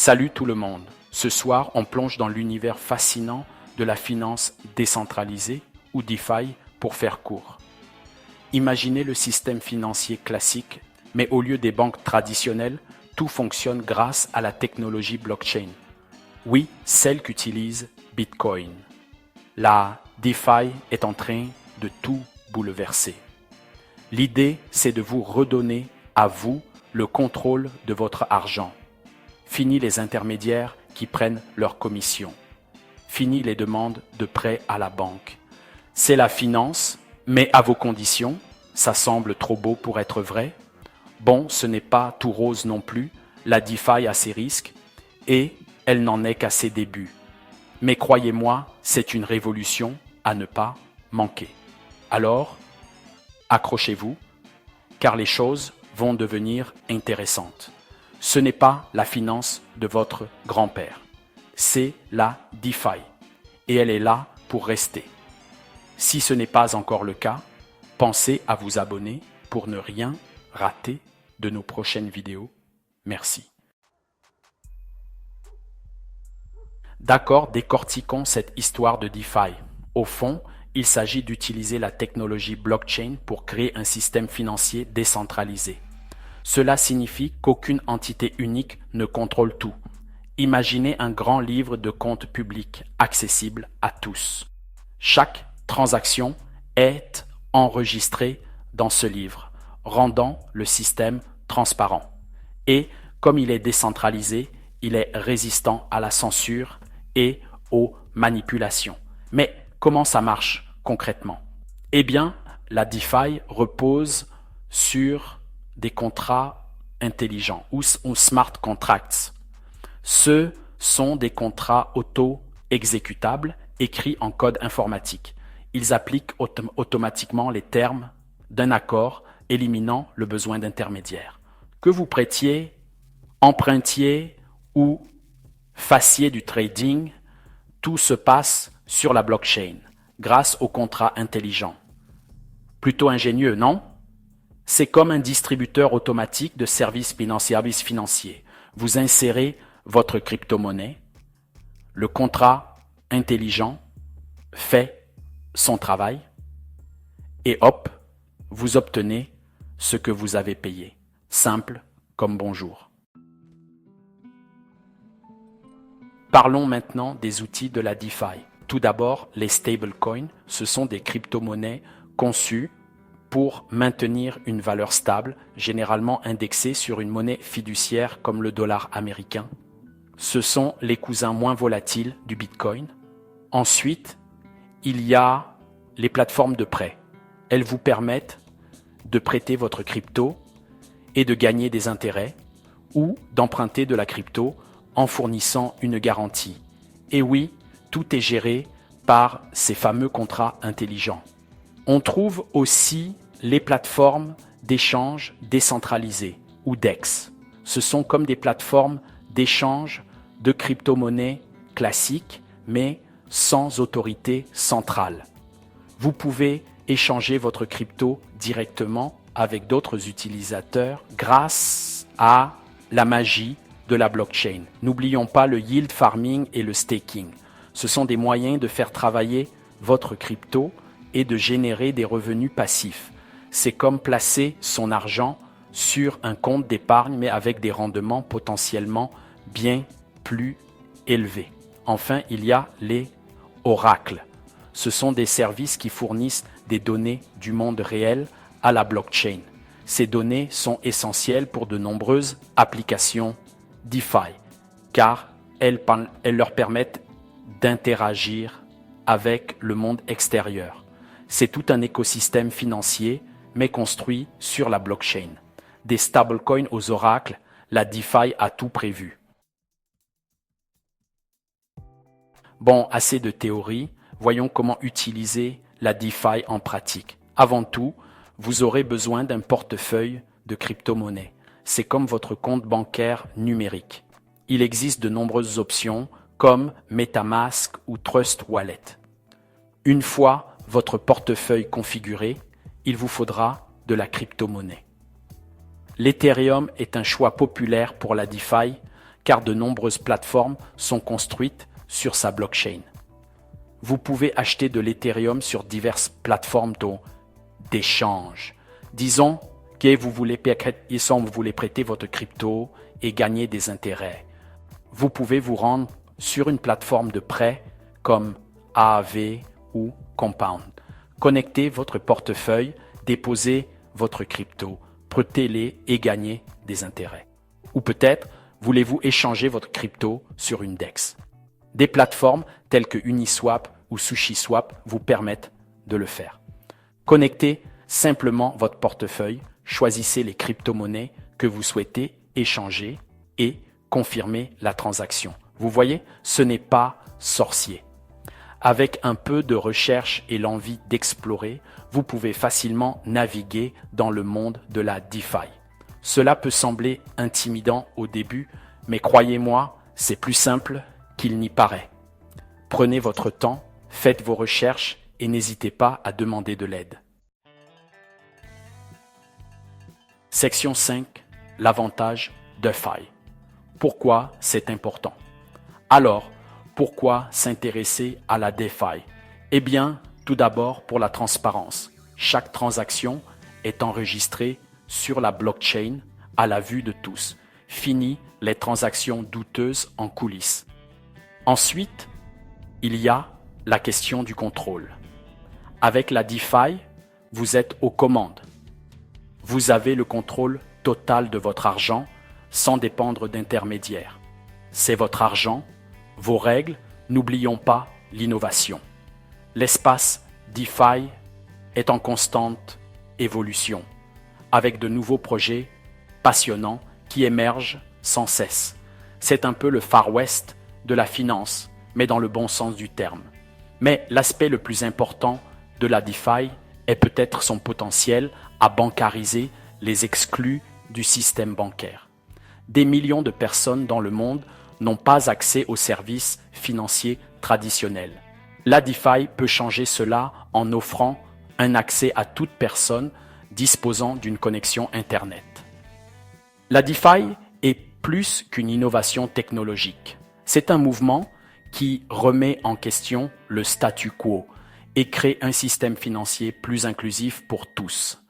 Salut tout le monde. Ce soir, on plonge dans l'univers fascinant de la finance décentralisée ou DeFi pour faire court. Imaginez le système financier classique, mais au lieu des banques traditionnelles, tout fonctionne grâce à la technologie blockchain. Oui, celle qu'utilise Bitcoin. La DeFi est en train de tout bouleverser. L'idée, c'est de vous redonner à vous le contrôle de votre argent. Fini les intermédiaires qui prennent leur commission. Fini les demandes de prêts à la banque. C'est la finance, mais à vos conditions. Ça semble trop beau pour être vrai. Bon, ce n'est pas tout rose non plus. La DeFi a ses risques et elle n'en est qu'à ses débuts. Mais croyez-moi, c'est une révolution à ne pas manquer. Alors, accrochez-vous, car les choses vont devenir intéressantes. Ce n'est pas la finance de votre grand-père, c'est la DeFi, et elle est là pour rester. Si ce n'est pas encore le cas, pensez à vous abonner pour ne rien rater de nos prochaines vidéos. Merci. D'accord, décortiquons cette histoire de DeFi. Au fond, il s'agit d'utiliser la technologie blockchain pour créer un système financier décentralisé. Cela signifie qu'aucune entité unique ne contrôle tout. Imaginez un grand livre de comptes publics accessible à tous. Chaque transaction est enregistrée dans ce livre, rendant le système transparent. Et comme il est décentralisé, il est résistant à la censure et aux manipulations. Mais comment ça marche concrètement? Eh bien, la DeFi repose sur des contrats intelligents ou smart contracts. Ce sont des contrats auto-exécutables écrits en code informatique. Ils appliquent automatiquement les termes d'un accord, éliminant le besoin d'intermédiaire. Que vous prêtiez, empruntiez ou fassiez du trading, tout se passe sur la blockchain grâce aux contrats intelligents. Plutôt ingénieux, non? C'est comme un distributeur automatique de services financiers. Vous insérez votre crypto-monnaie, le contrat intelligent fait son travail et hop, vous obtenez ce que vous avez payé. Simple comme bonjour. Parlons maintenant des outils de la DeFi. Tout d'abord, les stablecoins, ce sont des crypto-monnaies conçues pour maintenir une valeur stable, généralement indexée sur une monnaie fiduciaire comme le dollar américain. Ce sont les cousins moins volatiles du Bitcoin. Ensuite, il y a les plateformes de prêt. Elles vous permettent de prêter votre crypto et de gagner des intérêts ou d'emprunter de la crypto en fournissant une garantie. Et oui, tout est géré par ces fameux contrats intelligents. On trouve aussi les plateformes d'échange décentralisées ou DEX. Ce sont comme des plateformes d'échange de crypto-monnaies classiques, mais sans autorité centrale. Vous pouvez échanger votre crypto directement avec d'autres utilisateurs grâce à la magie de la blockchain. N'oublions pas le yield farming et le staking. Ce sont des moyens de faire travailler votre crypto et de générer des revenus passifs. C'est comme placer son argent sur un compte d'épargne, mais avec des rendements potentiellement bien plus élevés. Enfin, il y a les oracles. Ce sont des services qui fournissent des données du monde réel à la blockchain. Ces données sont essentielles pour de nombreuses applications DeFi, car elles leur permettent d'interagir avec le monde extérieur. C'est tout un écosystème financier, mais construit sur la blockchain. Des stablecoins aux oracles, la DeFi a tout prévu. Bon, assez de théorie, voyons comment utiliser la DeFi en pratique. Avant tout, vous aurez besoin d'un portefeuille de crypto-monnaies. C'est comme votre compte bancaire numérique. Il existe de nombreuses options comme MetaMask ou Trust Wallet. Une fois votre portefeuille configuré, il vous faudra de la crypto-monnaie. L'Ethereum est un choix populaire pour la DeFi car de nombreuses plateformes sont construites sur sa blockchain. Vous pouvez acheter de l'Ethereum sur diverses plateformes d'échange. Disons que vous voulez prêter votre crypto et gagner des intérêts. Vous pouvez vous rendre sur une plateforme de prêt comme Aave ou Compound. Connectez votre portefeuille, déposez votre crypto, prêtez-les et gagnez des intérêts. Ou peut-être voulez-vous échanger votre crypto sur une DEX. Des plateformes telles que Uniswap ou SushiSwap vous permettent de le faire. Connectez simplement votre portefeuille, choisissez les crypto-monnaies que vous souhaitez échanger et confirmez la transaction. Vous voyez, ce n'est pas sorcier. Avec un peu de recherche et l'envie d'explorer, vous pouvez facilement naviguer dans le monde de la DeFi. Cela peut sembler intimidant au début, mais croyez-moi, c'est plus simple qu'il n'y paraît. Prenez votre temps, faites vos recherches et n'hésitez pas à demander de l'aide. Section 5. L'avantage DeFi. Pourquoi c'est important? Alors, pourquoi s'intéresser à la DeFi? Eh bien, tout d'abord pour la transparence. Chaque transaction est enregistrée sur la blockchain à la vue de tous. Fini les transactions douteuses en coulisses. Ensuite, il y a la question du contrôle. Avec la DeFi, vous êtes aux commandes. Vous avez le contrôle total de votre argent sans dépendre d'intermédiaires. C'est votre argent, vos règles, n'oublions pas l'innovation. L'espace DeFi est en constante évolution, avec de nouveaux projets passionnants qui émergent sans cesse. C'est un peu le Far West de la finance, mais dans le bon sens du terme. Mais l'aspect le plus important de la DeFi est peut-être son potentiel à bancariser les exclus du système bancaire. Des millions de personnes dans le monde n'ont pas accès aux services financiers traditionnels. La DeFi peut changer cela en offrant un accès à toute personne disposant d'une connexion Internet. La DeFi est plus qu'une innovation technologique. C'est un mouvement qui remet en question le statu quo et crée un système financier plus inclusif pour tous.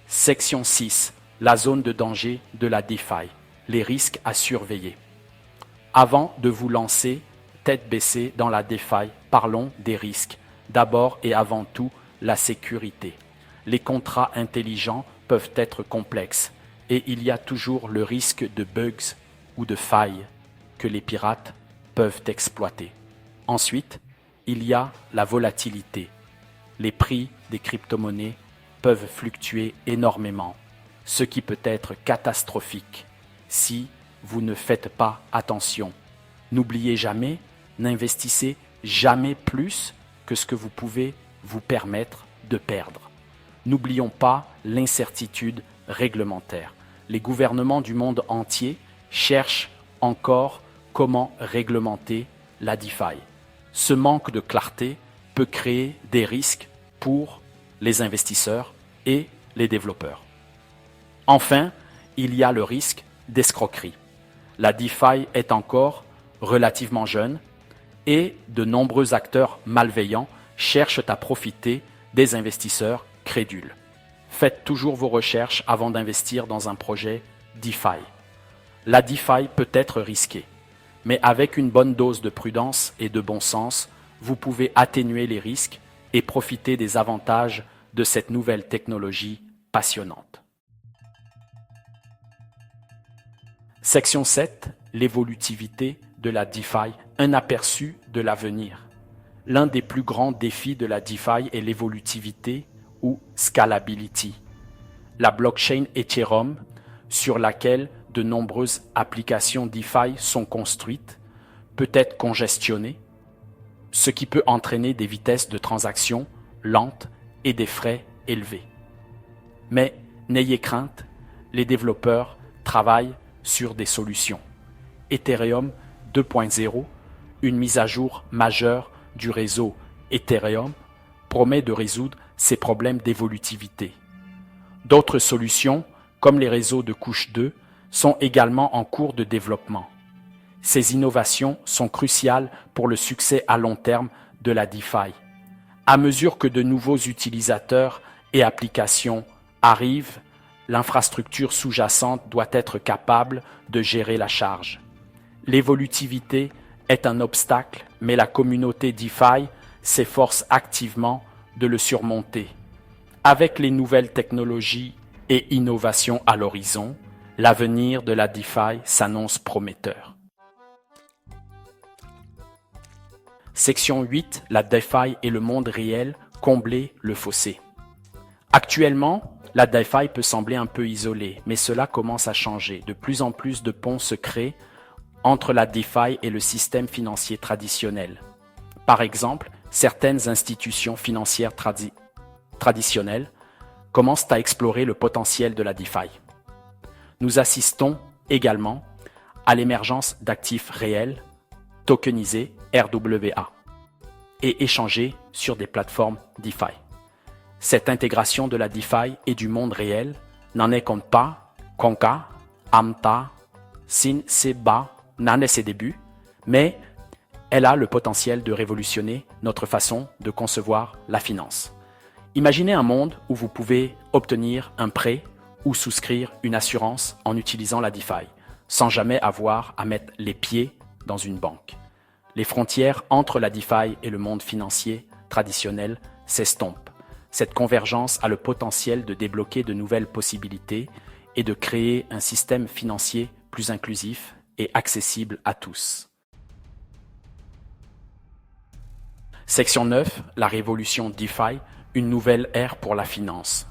Section 6. La zone de danger de la DeFi. Les risques à surveiller. Avant de vous lancer tête baissée dans la DeFi, parlons des risques. D'abord et avant tout, la sécurité. Les contrats intelligents peuvent être complexes et il y a toujours le risque de bugs ou de failles que les pirates peuvent exploiter. Ensuite, il y a la volatilité. Les prix des crypto-monnaies peuvent fluctuer énormément, ce qui peut être catastrophique si vous ne faites pas attention. N'oubliez jamais, n'investissez jamais plus que ce que vous pouvez vous permettre de perdre. N'oublions pas l'incertitude réglementaire. Les gouvernements du monde entier cherchent encore comment réglementer la DeFi. Ce manque de clarté peut créer des risques pour les investisseurs et les développeurs. Enfin, il y a le risque d'escroquerie. La DeFi est encore relativement jeune et de nombreux acteurs malveillants cherchent à profiter des investisseurs crédules. Faites toujours vos recherches avant d'investir dans un projet DeFi. La DeFi peut être risquée, mais avec une bonne dose de prudence et de bon sens, vous pouvez atténuer les risques et profiter des avantages de cette nouvelle technologie passionnante. Section 7. L'évolutivité de la DeFi, un aperçu de l'avenir. L'un des plus grands défis de la DeFi est l'évolutivité ou scalability. La blockchain Ethereum, sur laquelle de nombreuses applications DeFi sont construites, peut être congestionnée, ce qui peut entraîner des vitesses de transaction lentes et des frais élevés. Mais n'ayez crainte, les développeurs travaillent sur des solutions. Ethereum 2.0, une mise à jour majeure du réseau Ethereum, promet de résoudre ces problèmes d'évolutivité. D'autres solutions, comme les réseaux de couche 2, sont également en cours de développement. Ces innovations sont cruciales pour le succès à long terme de la DeFi. À mesure que de nouveaux utilisateurs et applications arrivent, l'infrastructure sous-jacente doit être capable de gérer la charge. L'évolutivité est un obstacle, mais la communauté DeFi s'efforce activement de le surmonter. Avec les nouvelles technologies et innovations à l'horizon, l'avenir de la DeFi s'annonce prometteur. Section 8, la DeFi et le monde réel, combler le fossé. Actuellement, la DeFi peut sembler un peu isolée, mais cela commence à changer. De plus en plus de ponts se créent entre la DeFi et le système financier traditionnel. Par exemple, certaines institutions financières traditionnelles commencent à explorer le potentiel de la DeFi. Nous assistons également à l'émergence d'actifs réels, tokenisés RWA, et échangés sur des plateformes DeFi. Cette intégration de la DeFi et du monde réel n'en est compte pas, Konka, Amta, Sin Seba n'en est ses débuts, mais elle a le potentiel de révolutionner notre façon de concevoir la finance. Imaginez un monde où vous pouvez obtenir un prêt ou souscrire une assurance en utilisant la DeFi, sans jamais avoir à mettre les pieds dans une banque. Les frontières entre la DeFi et le monde financier traditionnel s'estompent. Cette convergence a le potentiel de débloquer de nouvelles possibilités et de créer un système financier plus inclusif et accessible à tous. Section 9, la révolution DeFi, une nouvelle ère pour la finance.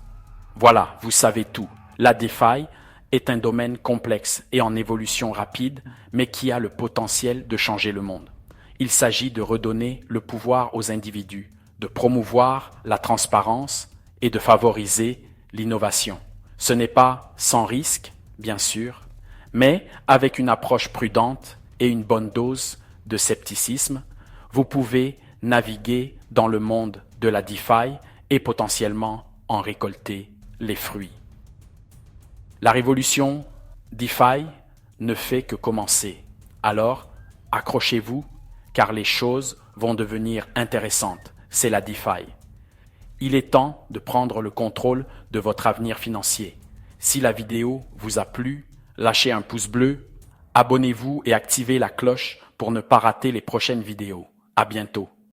Voilà, vous savez tout. La DeFi est un domaine complexe et en évolution rapide, mais qui a le potentiel de changer le monde. Il s'agit de redonner le pouvoir aux individus, de promouvoir la transparence et de favoriser l'innovation. Ce n'est pas sans risque, bien sûr, mais avec une approche prudente et une bonne dose de scepticisme, vous pouvez naviguer dans le monde de la DeFi et potentiellement en récolter les fruits. La révolution DeFi ne fait que commencer. Alors, accrochez-vous, car les choses vont devenir intéressantes. C'est la DeFi. Il est temps de prendre le contrôle de votre avenir financier. Si la vidéo vous a plu, lâchez un pouce bleu, abonnez-vous et activez la cloche pour ne pas rater les prochaines vidéos. À bientôt.